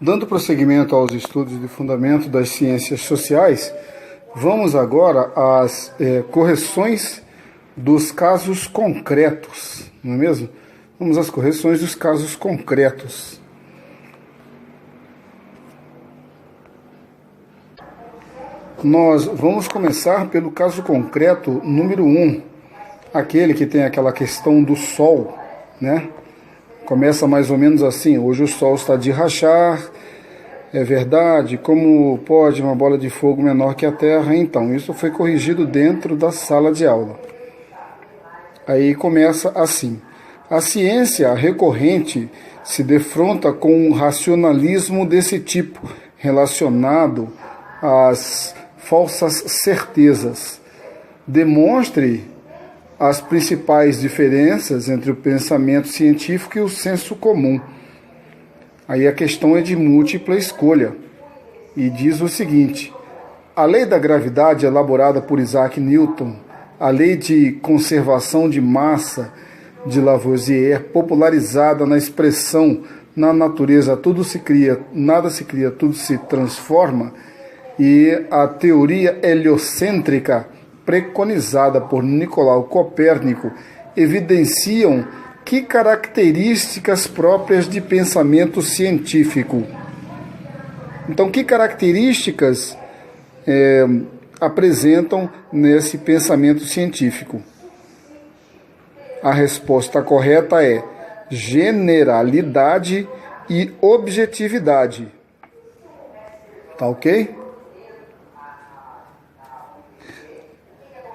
Dando prosseguimento aos estudos de fundamento das ciências sociais, vamos agora às correções dos casos concretos, não é mesmo? Vamos às correções dos casos concretos. Nós vamos começar pelo caso concreto número 1, aquele que tem aquela questão do Sol, né? Começa mais ou menos assim: hoje o Sol está de rachar, é verdade, como pode uma bola de fogo menor que a Terra? Então, isso foi corrigido dentro da sala de aula. Aí começa assim: a ciência recorrente se defronta com um racionalismo desse tipo, relacionado às falsas certezas. Demonstre as principais diferenças entre o pensamento científico e o senso comum. Aí a questão é de múltipla escolha. E diz o seguinte: a lei da gravidade elaborada por Isaac Newton, a lei de conservação de massa de Lavoisier, popularizada na expressão na natureza tudo se cria, nada se cria, tudo se transforma, e a teoria heliocêntrica preconizada por Nicolau Copérnico evidenciam que características próprias de pensamento científico. Então, que características apresentam nesse pensamento científico? A resposta correta é generalidade e objetividade. Tá ok?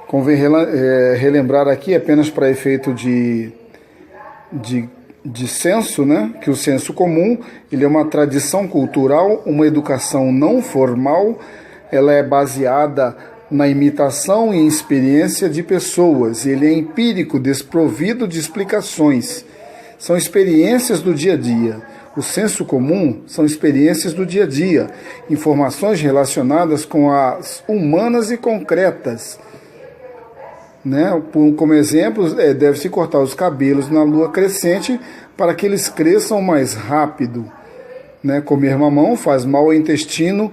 Convém relembrar aqui, apenas para efeito de senso, né, que o senso comum ele é uma tradição cultural, uma educação não formal, ela é baseada na imitação e experiência de pessoas, ele é empírico, desprovido de explicações, são experiências do dia a dia. O senso comum são experiências do dia a dia, informações relacionadas com as humanas e concretas. Né? Como exemplo, deve-se cortar os cabelos na lua crescente para que eles cresçam mais rápido. Né? Comer mamão faz mal ao intestino,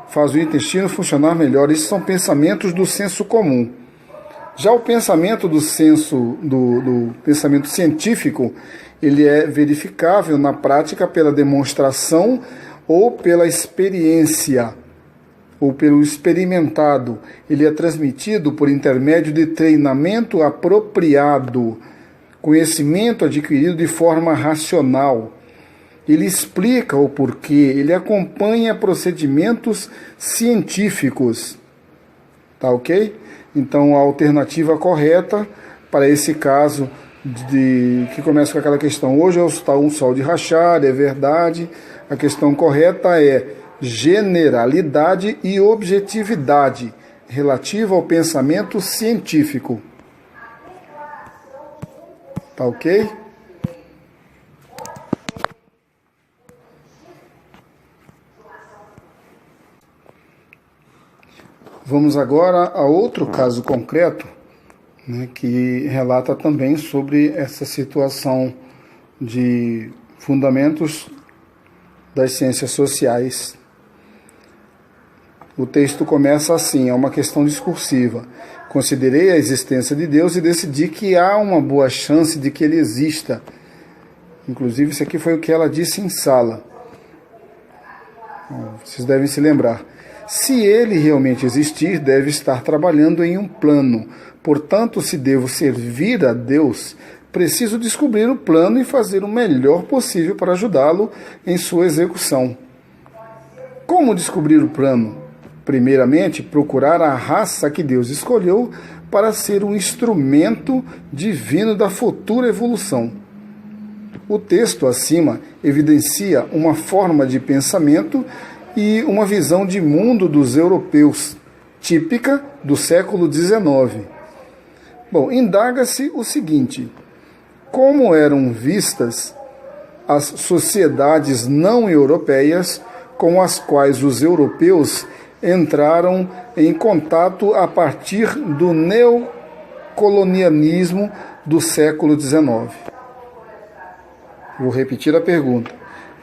faz o intestino funcionar melhor. Isso são pensamentos do senso comum. Já o pensamento do pensamento científico, ele é verificável na prática pela demonstração ou pela experiência, ou pelo experimentado. Ele é transmitido por intermédio de treinamento apropriado, conhecimento adquirido de forma racional. Ele explica o porquê, ele acompanha procedimentos científicos. Tá ok? Então a alternativa correta para esse caso que começa com aquela questão: hoje está um sol de rachar, é verdade. A questão correta é generalidade e objetividade relativa ao pensamento científico. Tá ok? Vamos agora a outro caso concreto, né, que relata também sobre essa situação de fundamentos das ciências sociais. O texto começa assim, é uma questão discursiva. Considerei a existência de Deus e decidi que há uma boa chance de que ele exista. Inclusive, isso aqui foi o que ela disse em sala. Vocês devem se lembrar. Se ele realmente existir, deve estar trabalhando em um plano. Portanto, se devo servir a Deus, preciso descobrir o plano e fazer o melhor possível para ajudá-lo em sua execução. Como descobrir o plano? Primeiramente, procurar a raça que Deus escolheu para ser um instrumento divino da futura evolução. O texto acima evidencia uma forma de pensamento e uma visão de mundo dos europeus, típica do século XIX. Bom, indaga-se o seguinte: como eram vistas as sociedades não europeias com as quais os europeus entraram em contato a partir do neocolonialismo do século XIX? Vou repetir a pergunta.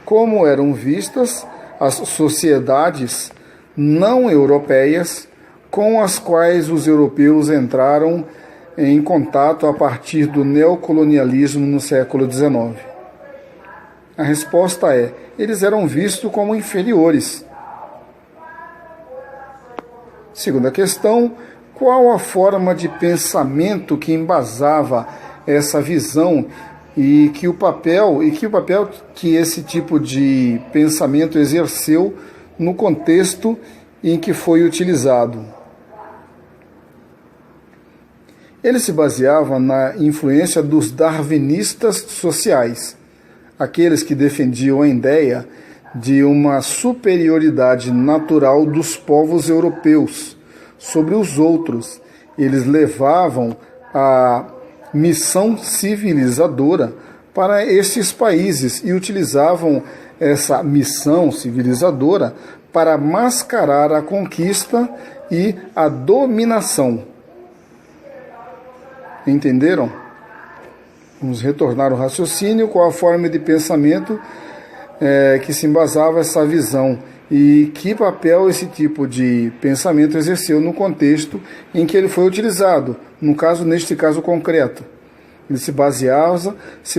como eram vistas as sociedades não europeias com as quais os europeus entraram em contato a partir do neocolonialismo no século XIX. A resposta é: eles eram vistos como inferiores. Segunda questão: qual a forma de pensamento que embasava essa visão e que o papel que esse tipo de pensamento exerceu no contexto em que foi utilizado? Ele se baseava na influência dos darwinistas sociais, aqueles que defendiam a ideia de uma superioridade natural dos povos europeus sobre os outros. Eles levavam a missão civilizadora para esses países e utilizavam essa missão civilizadora para mascarar a conquista e a dominação. Entenderam? Vamos retornar ao raciocínio. Qual a forma de pensamento que se embasava essa visão e que papel esse tipo de pensamento exerceu no contexto em que ele foi utilizado, neste caso concreto. Ele se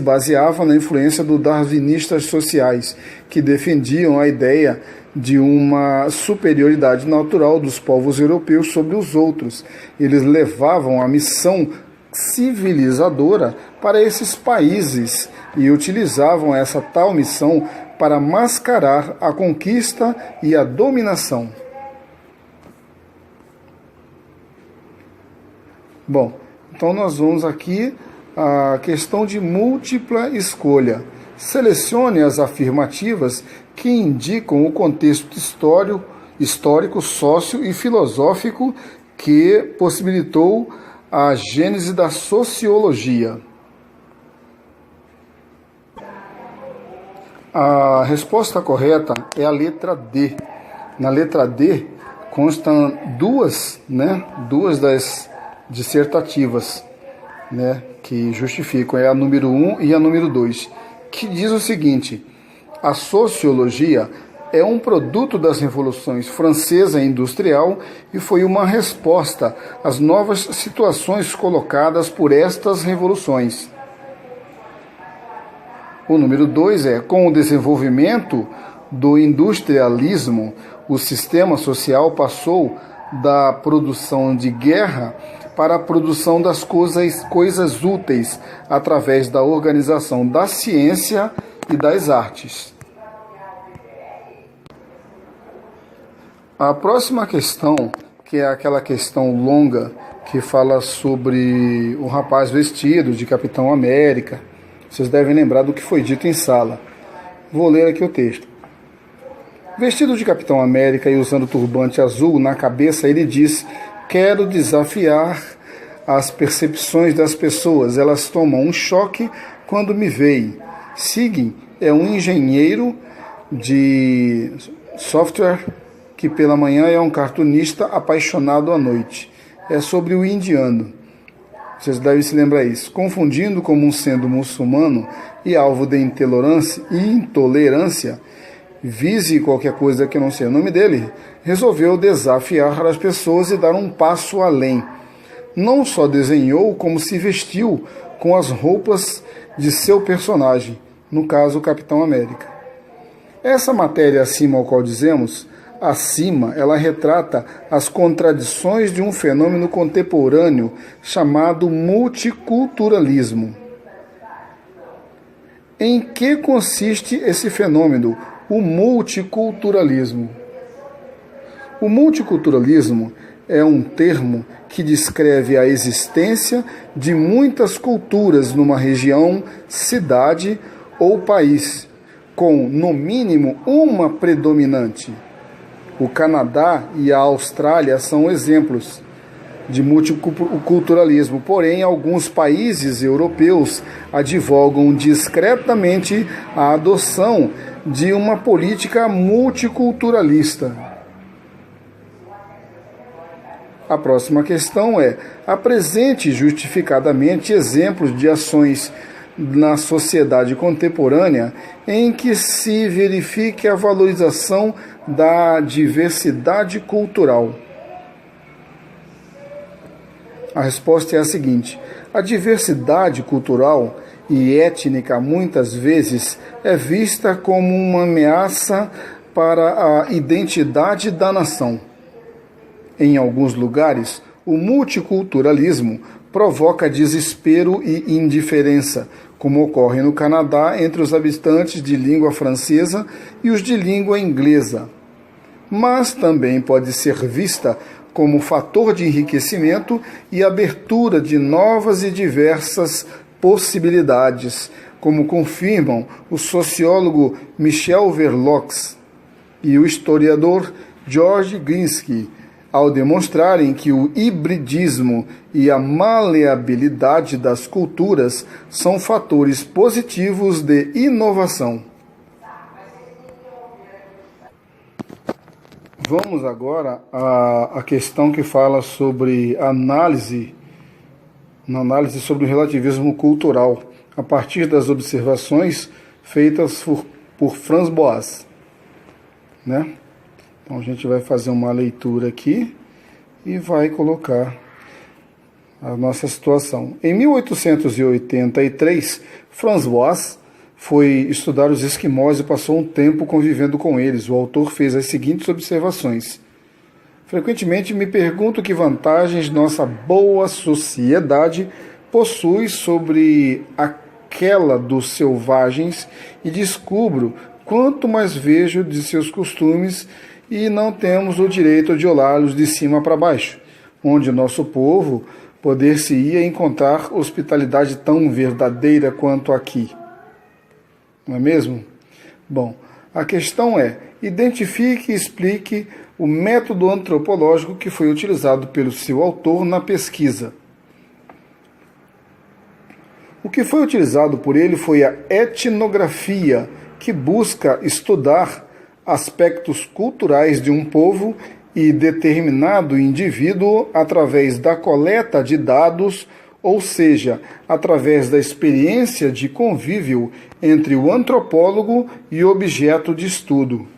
baseava na influência dos darwinistas sociais, que defendiam a ideia de uma superioridade natural dos povos europeus sobre os outros. Eles levavam a missão civilizadora para esses países e utilizavam essa tal missão para mascarar a conquista e a dominação. Bom, então nós vamos aqui à questão de múltipla escolha. Selecione as afirmativas que indicam o contexto histórico, sócio e filosófico que possibilitou a gênese da sociologia. A resposta correta é a letra D. Na letra D constam duas das dissertativas, que justificam, é a número 1 e a número 2, que diz o seguinte: a sociologia é um produto das revoluções francesa e industrial e foi uma resposta às novas situações colocadas por estas revoluções. O número 2 é: com o desenvolvimento do industrialismo, o sistema social passou da produção de guerra para a produção das coisas úteis através da organização da ciência e das artes. A próxima questão, que é aquela questão longa que fala sobre o rapaz vestido de Capitão América, vocês devem lembrar do que foi dito em sala. Vou ler aqui o texto. Vestido de Capitão América e usando turbante azul na cabeça, ele diz: quero desafiar as percepções das pessoas. Elas tomam um choque quando me veem. Sig é um engenheiro de software que pela manhã é um cartunista apaixonado à noite. É sobre o indiano. Vocês devem se lembrar isso. Confundindo como sendo muçulmano e alvo de intolerância, vise qualquer coisa que não seja o nome dele, resolveu desafiar as pessoas e dar um passo além. Não só desenhou, como se vestiu com as roupas de seu personagem, no caso, o Capitão América. Essa matéria acima ao qual dizemos, ela retrata as contradições de um fenômeno contemporâneo chamado multiculturalismo. Em que consiste esse fenômeno, o multiculturalismo? O multiculturalismo é um termo que descreve a existência de muitas culturas numa região, cidade ou país, com, no mínimo, uma predominante. O Canadá e a Austrália são exemplos de multiculturalismo, porém, alguns países europeus advogam discretamente a adoção de uma política multiculturalista. A próxima questão é: apresente justificadamente exemplos de ações na sociedade contemporânea em que se verifique a valorização da diversidade cultural? A resposta é a seguinte: a diversidade cultural e étnica muitas vezes é vista como uma ameaça para a identidade da nação. Em alguns lugares, o multiculturalismo provoca desespero e indiferença, como ocorre no Canadá entre os habitantes de língua francesa e os de língua inglesa. Mas também pode ser vista como fator de enriquecimento e abertura de novas e diversas possibilidades, como confirmam o sociólogo Michel Verlox e o historiador George Grinsky, ao demonstrarem que o hibridismo e a maleabilidade das culturas são fatores positivos de inovação. Vamos agora à questão que fala sobre análise sobre o relativismo cultural, a partir das observações feitas por Franz Boas, né? Então a gente vai fazer uma leitura aqui e vai colocar a nossa situação. Em 1883, Franz Boas foi estudar os esquimós e passou um tempo convivendo com eles. O autor fez as seguintes observações: frequentemente me pergunto que vantagens nossa boa sociedade possui sobre aquela dos selvagens e descubro quanto mais vejo de seus costumes e não temos o direito de olhá-los de cima para baixo, onde nosso povo poder-se-ia encontrar hospitalidade tão verdadeira quanto aqui. Não é mesmo? Bom, a questão é: identifique e explique o método antropológico que foi utilizado pelo seu autor na pesquisa. O que foi utilizado por ele foi a etnografia, que busca estudar aspectos culturais de um povo e determinado indivíduo através da coleta de dados, ou seja, através da experiência de convívio entre o antropólogo e o objeto de estudo.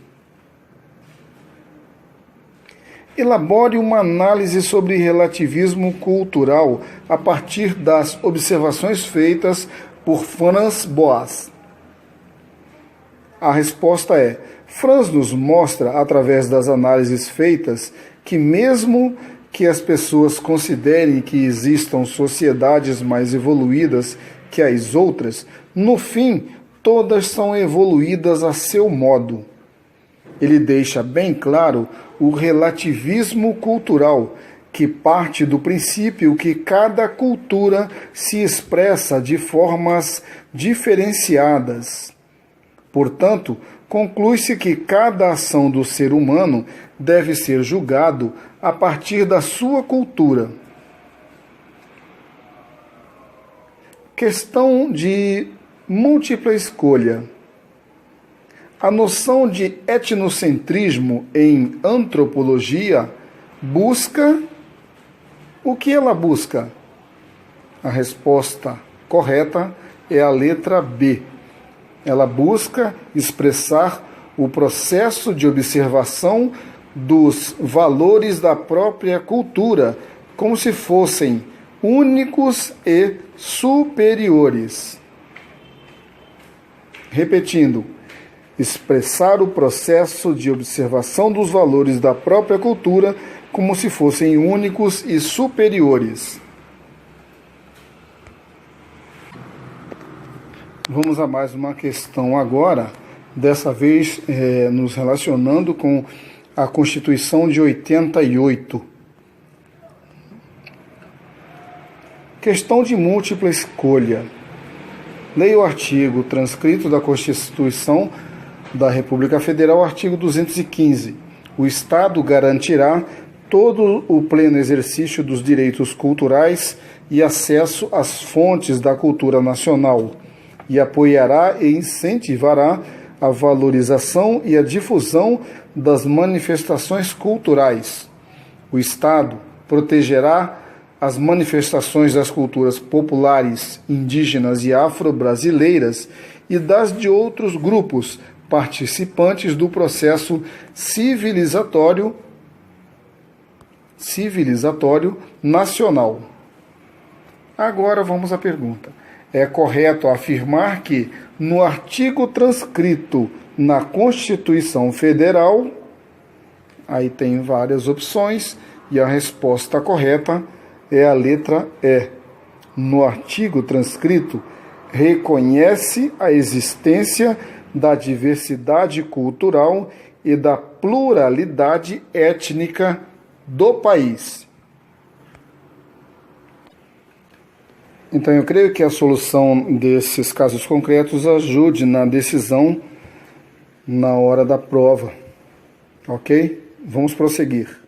Elabore uma análise sobre relativismo cultural a partir das observações feitas por Franz Boas. A resposta é: Franz nos mostra, através das análises feitas, que mesmo que as pessoas considerem que existam sociedades mais evoluídas que as outras, no fim, todas são evoluídas a seu modo. Ele deixa bem claro o relativismo cultural, que parte do princípio que cada cultura se expressa de formas diferenciadas. Portanto, conclui-se que cada ação do ser humano deve ser julgado a partir da sua cultura. Questão de múltipla escolha. A noção de etnocentrismo em antropologia busca... O que ela busca? A resposta correta é a letra B. Ela busca expressar o processo de observação dos valores da própria cultura, como se fossem únicos e superiores. Repetindo, expressar o processo de observação dos valores da própria cultura como se fossem únicos e superiores. Vamos a mais uma questão agora, dessa vez nos relacionando com a Constituição de 88. Questão de múltipla escolha. Leia o artigo transcrito da Constituição da República Federal, artigo 215. O Estado garantirá todo o pleno exercício dos direitos culturais e acesso às fontes da cultura nacional, e apoiará e incentivará a valorização e a difusão das manifestações culturais. O Estado protegerá as manifestações das culturas populares, indígenas e afro-brasileiras e das de outros grupos participantes do processo civilizatório nacional. Agora vamos à pergunta. É correto afirmar que, no artigo transcrito na Constituição Federal, aí tem várias opções, e a resposta correta é a letra E. No artigo transcrito, reconhece a existência da diversidade cultural e da pluralidade étnica do país. Então, eu creio que a solução desses casos concretos ajude na decisão na hora da prova. Ok? Vamos prosseguir.